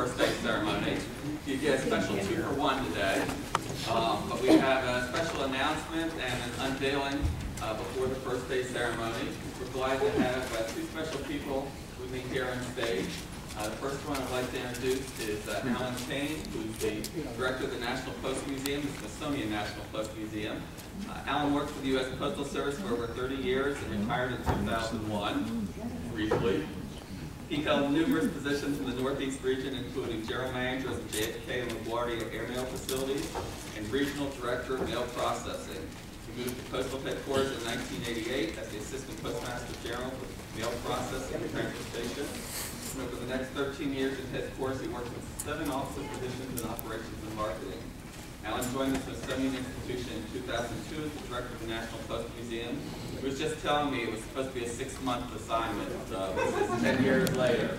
first day ceremony. You get a special 2-for-1 today. But we have a special announcement and an unveiling before the first day ceremony. We're glad to have two special people with me here on stage. The first one I'd like to introduce is Alan Kane, who's the director of the National Post Museum, the Smithsonian National Post Museum. Alan worked for the U.S. Postal Service for over 30 years and retired in 2001, briefly. He held numerous positions in the Northeast region, including general manager of the JFK and LaGuardia airmail facilities and regional director of mail processing. He moved to Postal Headquarters in 1988 as the Assistant Postmaster General for mail processing and transportation. And over the next 13 years in headquarters, he worked with 7 officer positions in operations and marketing. Alan joined the Smithsonian Institution in 2002 as the director of the National Post Museum. He was just telling me it was supposed to be a 6-month assignment. This is 10 years later.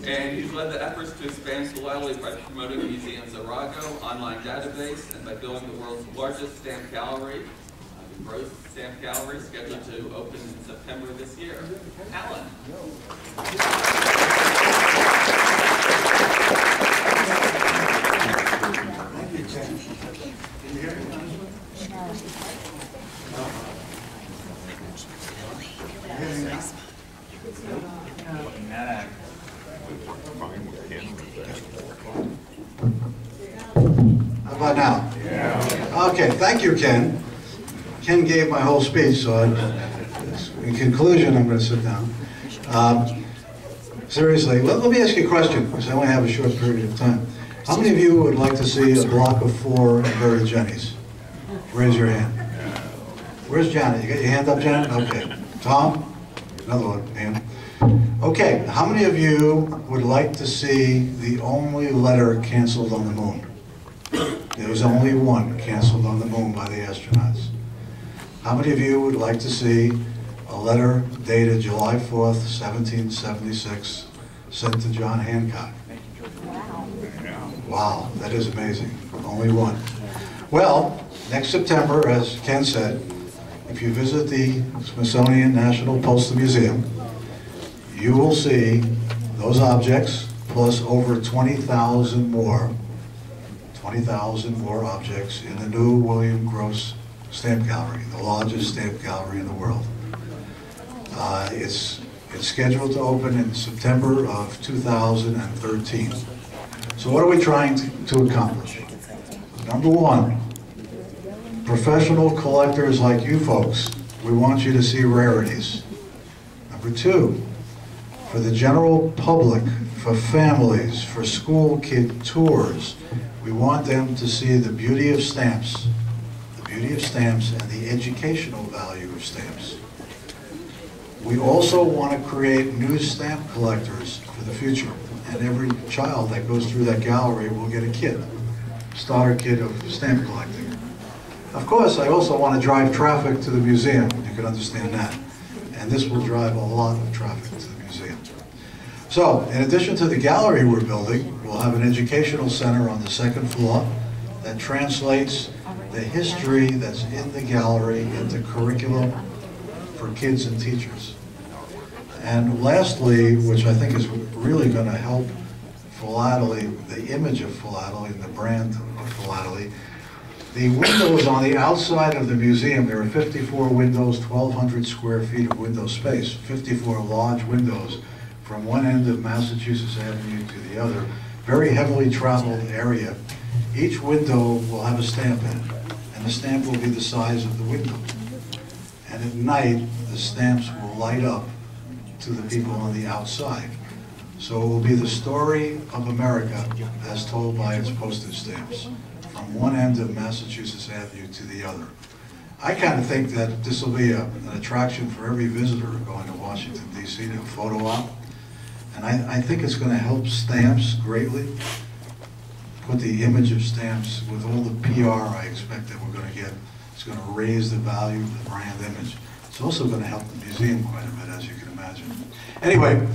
And he's led the efforts to expand Louisville by promoting the museum's Arago online database and by building the world's largest stamp gallery, the Gross Stamp Gallery, scheduled to open in September this year. Alan. Can you hear me? How about now? Yeah. Okay, thank you, Ken. Ken gave my whole speech, so in conclusion, I'm going to sit down. Seriously, let me ask you a question, because I only have a short period of time. How many of you would like to see a block of 4 inverted Jennies? Raise your hand. Where's Janet? You got your hand up, Janet? Okay. Tom? Another one, hand. Okay, how many of you would like to see the only letter canceled on the moon? There was only one canceled on the moon by the astronauts. How many of you would like to see a letter dated July 4th, 1776, sent to John Hancock? Wow, that is amazing. Only one. Well, next September, as Ken said, if you visit the Smithsonian National Postal Museum, you will see those objects plus over 20,000 more objects in the new William Gross Stamp Gallery, the largest stamp gallery in the world. It's scheduled to open in September of 2013. So what are we trying to accomplish? Number one, professional collectors like you folks, we want you to see rarities. Number two, for the general public, for families, for school kid tours, we want them to see the beauty of stamps, and the educational value of stamps. We also want to create new stamp collectors for the future, and every child that goes through that gallery will get a kit, starter kit of stamp collecting. Of course, I also want to drive traffic to the museum, you can understand that, and this will drive a lot of traffic to the museum. So, in addition to the gallery we're building, we'll have an educational center on the 2nd floor that translates the history that's in the gallery into curriculum for kids and teachers. And lastly, which I think is really going to help philately, the image of philately and the brand of philately, the windows on the outside of the museum, there are 54 windows, 1,200 square feet of window space, 54 large windows from one end of Massachusetts Avenue to the other, very heavily traveled area. Each window will have a stamp in it, and the stamp will be the size of the window. And at night, the stamps will light up to the people on the outside. So it will be the story of America as told by its postage stamps, from one end of Massachusetts Avenue to the other. I kind of think that this will be an attraction for every visitor going to Washington, D.C. to photo op. And I think it's going to help stamps greatly, put the image of stamps with all the PR I expect that we're going to get. It's going to raise the value of the brand image. It's also going to help the museum quite a bit, as you can imagine. Anyway,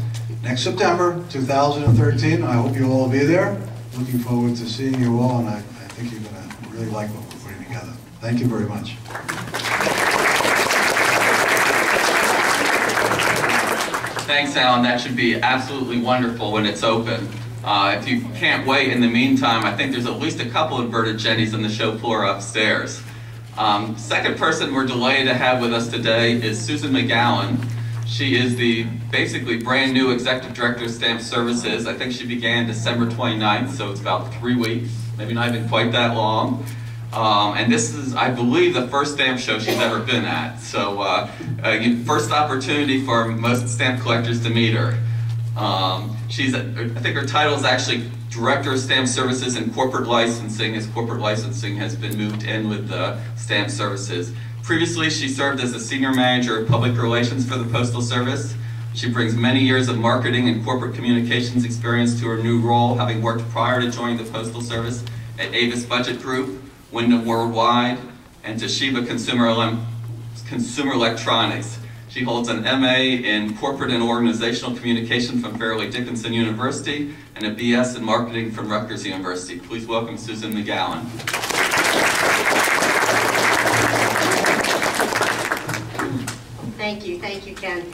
next September 2013, I hope you'll all be there. Looking forward to seeing you all, and I think you're going to really like what we're putting together. Thank you very much. Thanks, Alan. That should be absolutely wonderful when it's open. If you can't wait in the meantime, I think there's at least a couple inverted Jennies on the show floor upstairs. Second person we're delighted to have with us today is Susan McGowan. She is the basically brand new Executive Director of Stamp Services. I think she began December 29th, so it's about 3 weeks, maybe not even quite that long. And this is, I believe, the first stamp show she's ever been at. So first opportunity for most stamp collectors to meet her. I think her title is actually Director of Stamp Services and Corporate Licensing, as corporate licensing has been moved in with Stamp Services. Previously, she served as a Senior Manager of Public Relations for the Postal Service. She brings many years of marketing and corporate communications experience to her new role, having worked prior to joining the Postal Service at Avis Budget Group, Wyndham Worldwide, and Toshiba Consumer Electronics. She holds an MA in Corporate and Organizational Communication from Fairleigh Dickinson University and a BS in Marketing from Rutgers University. Please welcome Susan McGowan. Thank you, Ken.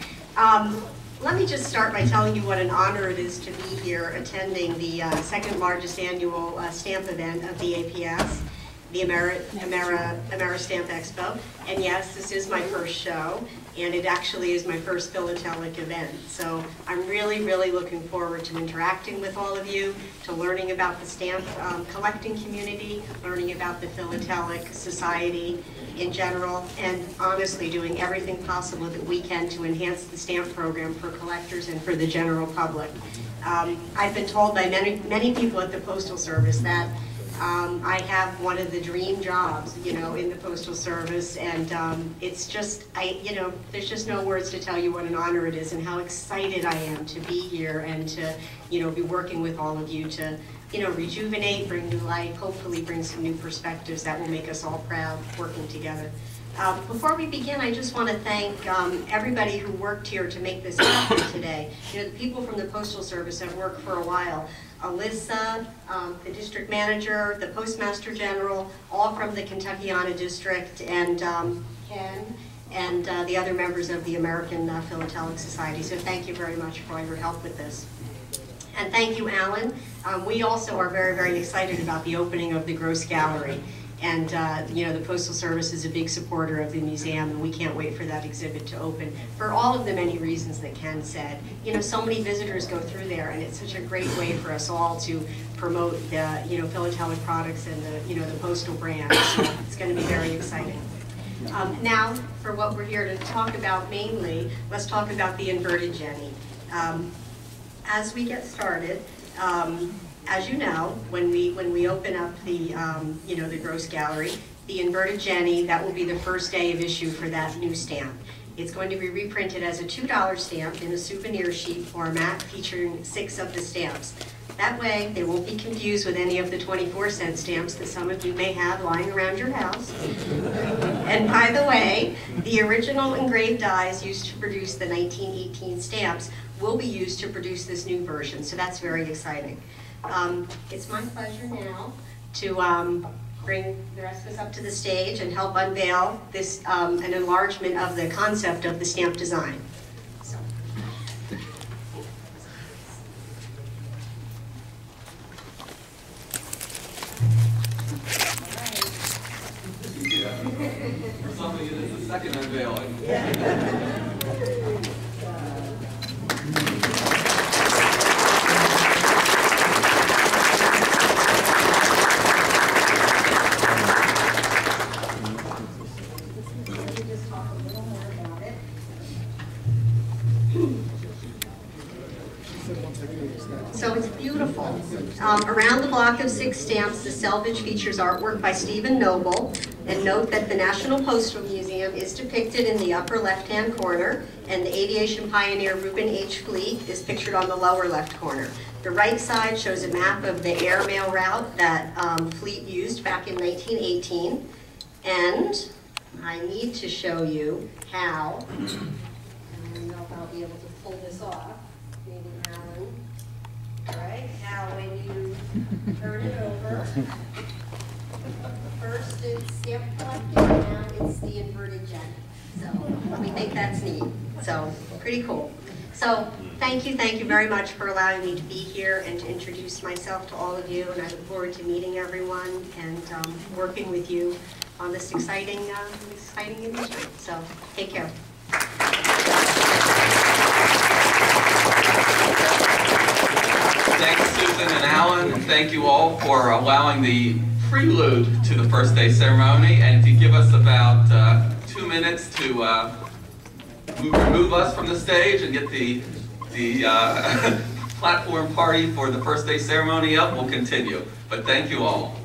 Let me just start by telling you what an honor it is to be here attending the second largest annual stamp event of the APS, the AmeriStamp Expo. And yes, this is my first show, and it actually is my first philatelic event. So I'm really looking forward to interacting with all of you, to learning about the stamp collecting community, learning about the Philatelic Society in general, and honestly doing everything possible that we can to enhance the stamp program for collectors and for the general public. I've been told by many people at the Postal Service that I have one of the dream jobs, you know, in the Postal Service, and it's just, there's just no words to tell you what an honor it is and how excited I am to be here and to, be working with all of you to, rejuvenate, bring new life, hopefully bring some new perspectives that will make us all proud working together. Before we begin, I just want to thank everybody who worked here to make this happen today. The people from the Postal Service have worked for a while. Alyssa, the district manager, the postmaster general, all from the Kentuckiana district, and Ken, and the other members of the American Philatelic Society. So thank you very much for all your help with this. And thank you, Alan. We also are very excited about the opening of the Gross Gallery. And the Postal Service is a big supporter of the museum, and we can't wait for that exhibit to open for all of the many reasons that Ken said. So many visitors go through there, and it's such a great way for us all to promote the philatelic products and the postal brand. So it's going to be very exciting. Now, for what we're here to talk about mainly, let's talk about the inverted Jenny. As we get started, as you know, when we open up the the Gross Gallery, the inverted Jenny, that will be the first day of issue for that new stamp. It's going to be reprinted as a $2 stamp in a souvenir sheet format featuring 6 of the stamps. That way, they won't be confused with any of the 24-cent stamps that some of you may have lying around your house. And by the way, the original engraved dies used to produce the 1918 stamps will be used to produce this new version, so that's very exciting. It's my pleasure now to bring the rest of us up to the stage and help unveil this an enlargement of the concept of the stamp design. So. For something, it is the second unveiling. So it's beautiful. Around the block of 6 stamps, the selvage features artwork by Stephen Noble. And note that the National Postal Museum is depicted in the upper left-hand corner, and the aviation pioneer Reuben H. Fleet is pictured on the lower left corner. The right side shows a map of the airmail route that Fleet used back in 1918. And I need to show you how, I don't know if I'll be able to pull this off. Maybe Alan. Right? Now when you turn it over, first it's stamp collecting, now it's the inverted Jenny. So we think that's neat. So pretty cool. So thank you very much for allowing me to be here and to introduce myself to all of you, and I look forward to meeting everyone and working with you on this exciting industry. So take care. Thanks, Susan and Alan, and thank you all for allowing the prelude to the first day ceremony. And if you give us about 2 minutes to remove us from the stage and get the platform party for the first day ceremony up, we'll continue. But thank you all.